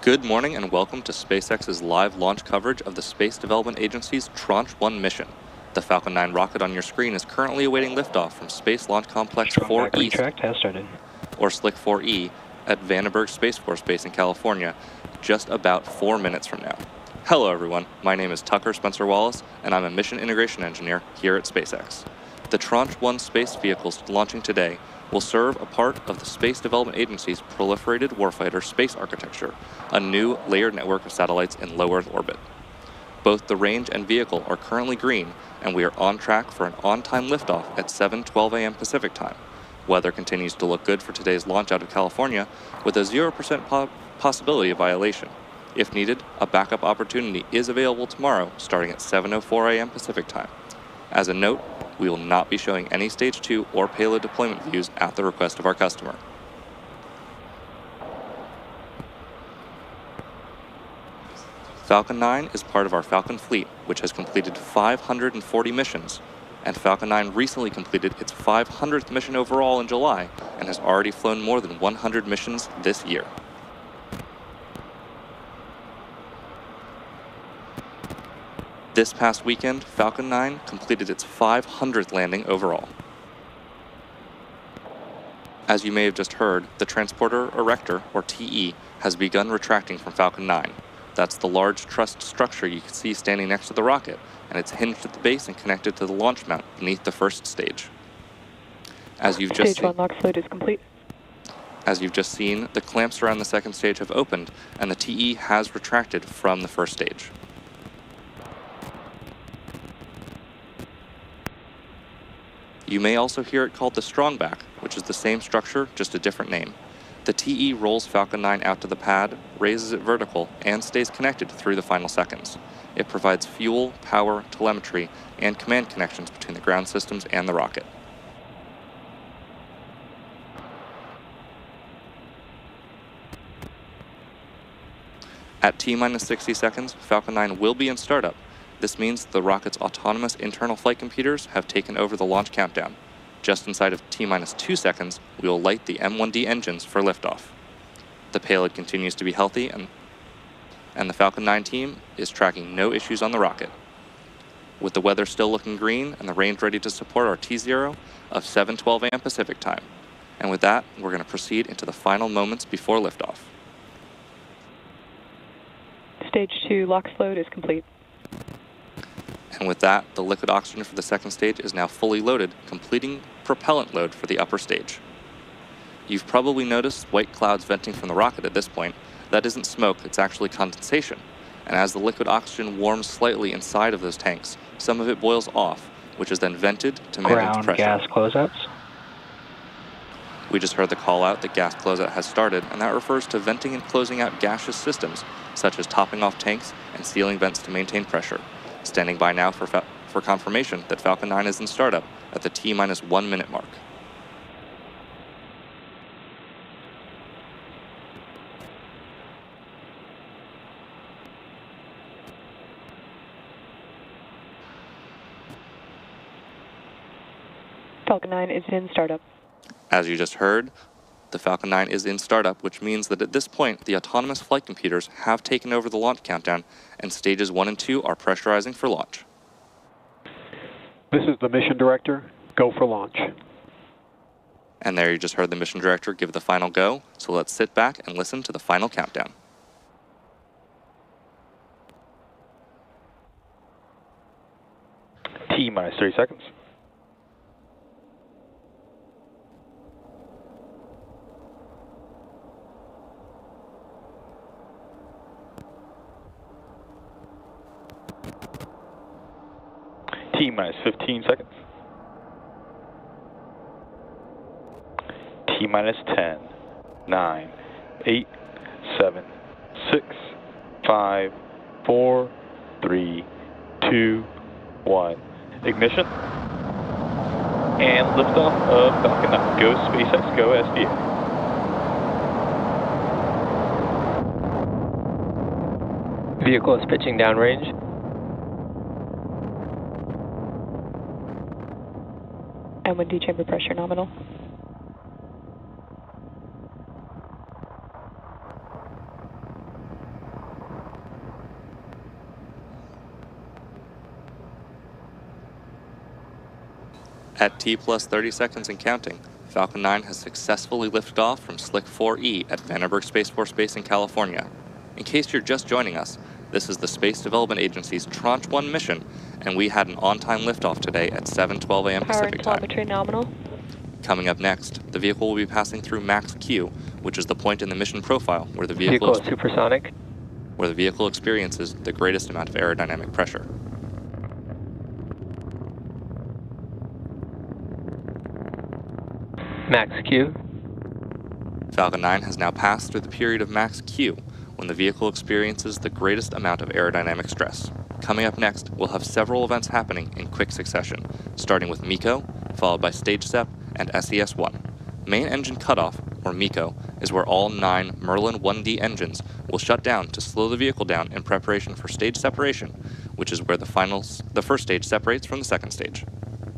Good morning and welcome to SpaceX's live launch coverage of the Space Development Agency's Tranche 1 mission. The Falcon 9 rocket on your screen is currently awaiting liftoff from Space Launch Complex 4 East, has started. or Slick 4E, at Vandenberg Space Force Base in California, just about 4 minutes from now. Hello everyone, my name is Tucker Spencer Wallace, and I'm a Mission Integration Engineer here at SpaceX. The Tranche 1 space vehicles launching today will serve a part of the Space Development Agency's Proliferated Warfighter Space Architecture, a new layered network of satellites in low Earth orbit. Both the range and vehicle are currently green, and we are on track for an on-time liftoff at 7:12 a.m. Pacific Time. Weather continues to look good for today's launch out of California, with a 0% possibility of violation. If needed, a backup opportunity is available tomorrow, starting at 7:04 a.m. Pacific Time. As a note, we will not be showing any Stage 2 or payload deployment views at the request of our customer. Falcon 9 is part of our Falcon fleet, which has completed 540 missions, and Falcon 9 recently completed its 500th mission overall in July and has already flown more than 100 missions this year. This past weekend, Falcon 9 completed its 500th landing overall. As you may have just heard, the Transporter Erector, or TE, has begun retracting from Falcon 9. That's the large trussed structure you can see standing next to the rocket, and it's hinged at the base and connected to the launch mount beneath the first stage. As you've just Stage 1 LOX load is complete. As you've just seen, the clamps around the second stage have opened, and the TE has retracted from the first stage. You may also hear it called the Strongback, which is the same structure, just a different name. The TE rolls Falcon 9 out to the pad, raises it vertical, and stays connected through the final seconds. It provides fuel, power, telemetry, and command connections between the ground systems and the rocket. At T-minus 60 seconds, Falcon 9 will be in startup. This means the rocket's autonomous internal flight computers have taken over the launch countdown. Just inside of T-minus 2 seconds, we will light the M1D engines for liftoff. The payload continues to be healthy, and the Falcon 9 team is tracking no issues on the rocket. With the weather still looking green and the range ready to support our T0 of 7:12 a.m. Pacific Time. And with that, we're going to proceed into the final moments before liftoff. Stage 2 LOX load is complete. And with that, the liquid oxygen for the second stage is now fully loaded, completing propellant load for the upper stage. You've probably noticed white clouds venting from the rocket at this point. That isn't smoke, it's actually condensation. And as the liquid oxygen warms slightly inside of those tanks, some of it boils off, which is then vented to manage pressure. Ground gas closeouts. We just heard the call out that gas closeout has started, and that refers to venting and closing out gaseous systems, such as topping off tanks and sealing vents to maintain pressure. Standing by now for confirmation that Falcon 9 is in startup at the T-minus 1 minute mark. Falcon 9 is in startup. As you just heard, the Falcon 9 is in startup, which means that at this point, the autonomous flight computers have taken over the launch countdown, and stages 1 and 2 are pressurizing for launch. This is the mission director. Go for launch. And there you just heard the mission director give the final go, so let's sit back and listen to the final countdown. T-minus 30 seconds. T-minus 15 seconds. T-minus 10, 9, 8, 7, 6, 5, 4, 3, 2, 1. Ignition. And liftoff of Falcon 9. Go SpaceX, go SDA. Vehicle is pitching downrange. M1D chamber pressure nominal. At T plus 30 seconds and counting, Falcon 9 has successfully lifted off from Slick 4E at Vandenberg Space Force Base in California. In case you're just joining us, this is the Space Development Agency's Tranche 1 mission, and we had an on-time liftoff today at 7:12 a.m. Power and Pacific time. telemetry nominal. Coming up next, the vehicle will be passing through max Q, which is the point in the mission profile where the Vehicle is supersonic. experiences the greatest amount of aerodynamic pressure. Max Q. Falcon 9 has now passed through the period of max Q, when the vehicle experiences the greatest amount of aerodynamic stress. Coming up next, we'll have several events happening in quick succession, starting with MECO, followed by Stage Step, and SES-1. Main engine cutoff, or MECO, is where all 9 Merlin 1D engines will shut down to slow the vehicle down in preparation for stage separation, which is where the first stage separates from the second stage.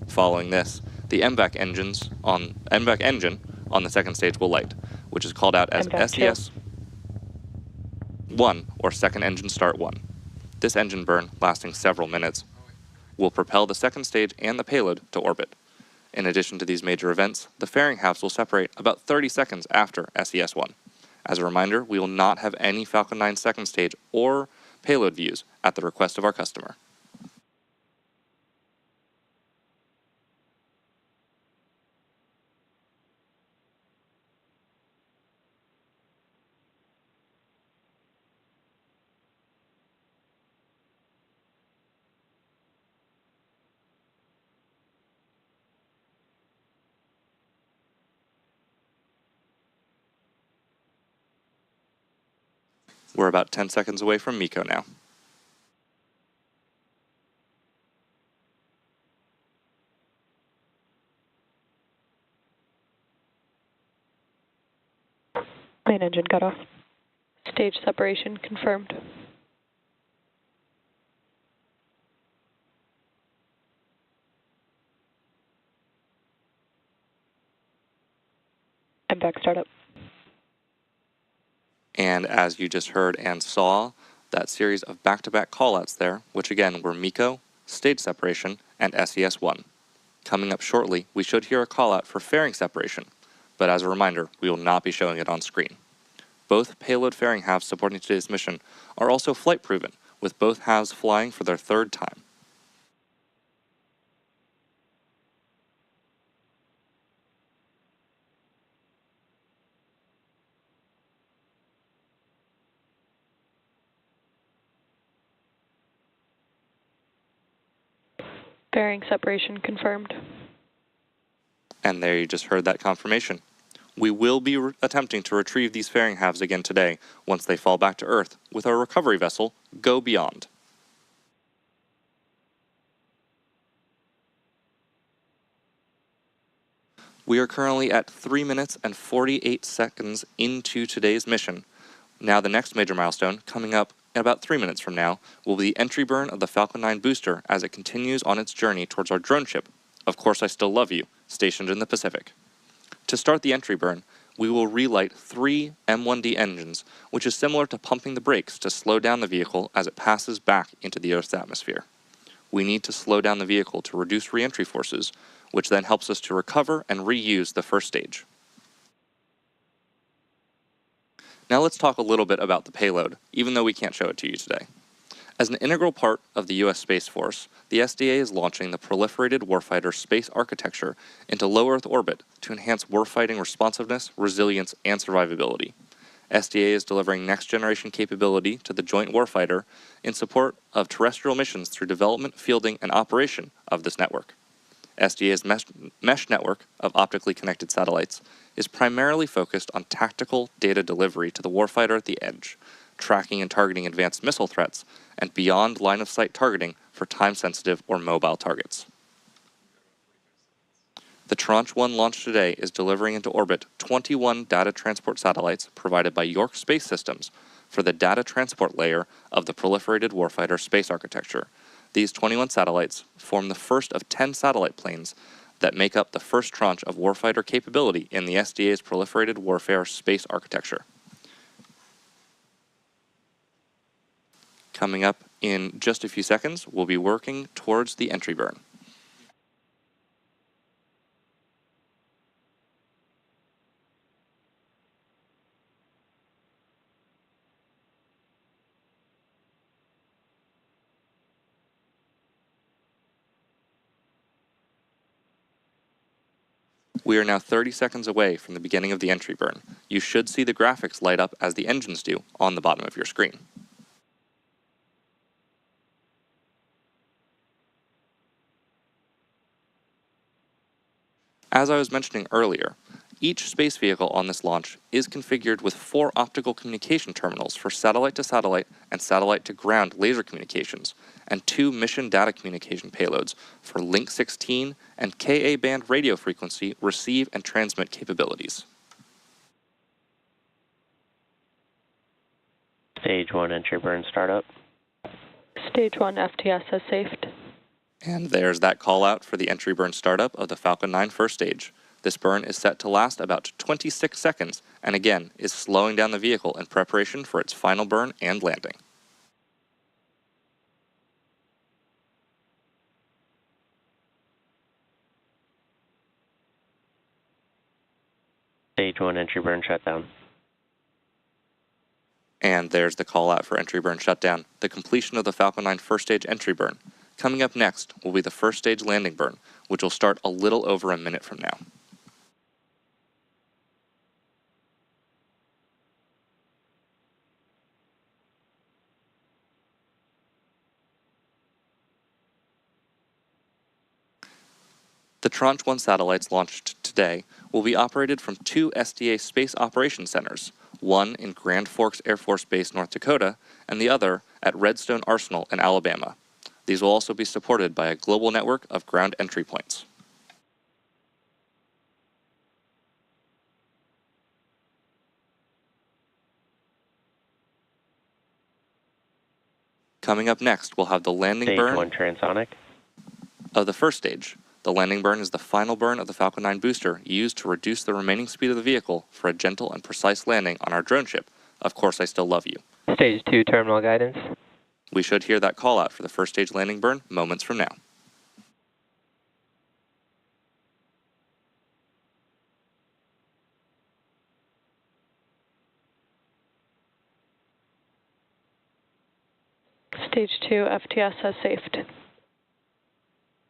Following this, the MVAC engine on the second stage will light, which is called out as SES-1, or Second Engine Start 1. This engine burn, lasting several minutes, will propel the second stage and the payload to orbit. In addition to these major events, the fairing halves will separate about 30 seconds after SES-1. As a reminder, we will not have any Falcon 9 second stage or payload views at the request of our customer. We're about 10 seconds away from MECO now. Main engine cut off. Stage separation confirmed. MVAC startup. And as you just heard and saw, that series of back-to-back callouts there, which again were MECO, stage separation, and SES-1. Coming up shortly, we should hear a callout for fairing separation, but as a reminder, we will not be showing it on screen. Both payload fairing halves supporting today's mission are also flight-proven, with both halves flying for their third time. Fairing separation confirmed. And there you just heard that confirmation. We will be attempting to retrieve these fairing halves again today once they fall back to Earth with our recovery vessel, Go Beyond. We are currently at 3 minutes and 48 seconds into today's mission. Now the next major milestone, coming up in about 3 minutes from now, will be the entry burn of the Falcon 9 booster as it continues on its journey towards our drone ship, Of Course I Still Love You, stationed in the Pacific. To start the entry burn, we will relight 3 M1D engines, which is similar to pumping the brakes to slow down the vehicle as it passes back into the Earth's atmosphere. We need to slow down the vehicle to reduce re-entry forces, which then helps us to recover and reuse the first stage. Now let's talk a little bit about the payload, even though we can't show it to you today. As an integral part of the U.S. Space Force, the SDA is launching the Proliferated Warfighter Space Architecture into low Earth orbit to enhance warfighting responsiveness, resilience, and survivability. SDA is delivering next-generation capability to the Joint Warfighter in support of terrestrial missions through development, fielding, and operation of this network. SDA's mesh network of optically connected satellites is primarily focused on tactical data delivery to the warfighter at the edge, tracking and targeting advanced missile threats, and beyond line-of-sight targeting for time-sensitive or mobile targets. The Tranche 1 launch today is delivering into orbit 21 data transport satellites provided by York Space Systems for the data transport layer of the Proliferated Warfighter Space Architecture. These 21 satellites form the first of 10 satellite planes that make up the first tranche of warfighter capability in the SDA's Proliferated Warfare Space Architecture. Coming up in just a few seconds, we'll be working towards the entry burn. We are now 30 seconds away from the beginning of the entry burn. You should see the graphics light up as the engines do on the bottom of your screen. As I was mentioning earlier, each space vehicle on this launch is configured with 4 optical communication terminals for satellite-to-satellite and satellite-to-ground laser communications, and 2 mission data communication payloads for Link 16 and Ka-band radio frequency receive and transmit capabilities. Stage 1 entry burn startup. Stage 1 FTS has safed. And there's that call out for the entry burn startup of the Falcon 9 first stage. This burn is set to last about 26 seconds, and again, is slowing down the vehicle in preparation for its final burn and landing. Stage 1 entry burn shutdown. And there's the call out for entry burn shutdown, the completion of the Falcon 9 first stage entry burn. Coming up next will be the first stage landing burn, which will start a little over a minute from now. The Tranche 1 satellites launched today will be operated from 2 SDA Space Operations Centers, one in Grand Forks Air Force Base, North Dakota, and the other at Redstone Arsenal in Alabama. These will also be supported by a global network of ground entry points. Coming up next, we'll have the landing burn Stage 1 transonic. of the first stage. The landing burn is the final burn of the Falcon 9 booster used to reduce the remaining speed of the vehicle for a gentle and precise landing on our drone ship. Of course, I still love you. Stage 2 terminal guidance. We should hear that call out for the first stage landing burn moments from now. Stage 2 FTS has safed.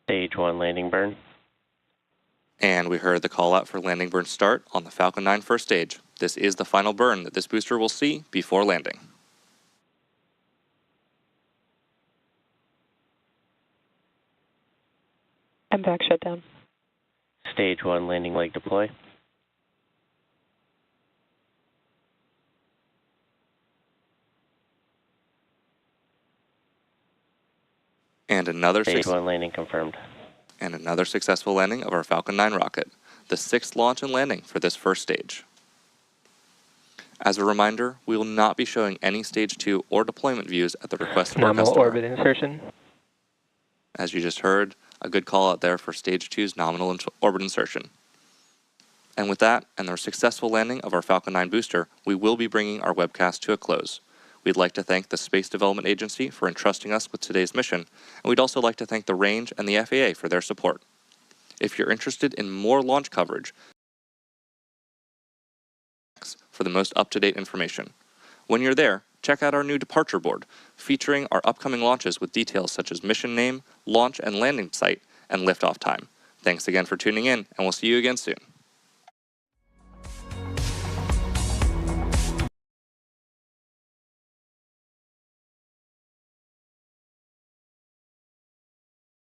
Stage 1 landing burn. And we heard the call out for landing burn start on the Falcon 9 first stage. This is the final burn that this booster will see before landing. And back shutdown. Stage 1 landing leg deploy. And another Stage 1 landing confirmed. And another successful landing of our Falcon 9 rocket, the 6th launch and landing for this first stage. As a reminder, we will not be showing any Stage 2 or deployment views at the request of our Nominal customer. orbit insertion. As you just heard, a good call out there for Stage 2's nominal orbit insertion. And with that, and the successful landing of our Falcon 9 booster, we will be bringing our webcast to a close. We'd like to thank the Space Development Agency for entrusting us with today's mission, and we'd also like to thank the Range and the FAA for their support. If you're interested in more launch coverage, for the most up-to-date information. When you're there, check out our new departure board, featuring our upcoming launches with details such as mission name, launch and landing site, and liftoff time. Thanks again for tuning in, and we'll see you again soon.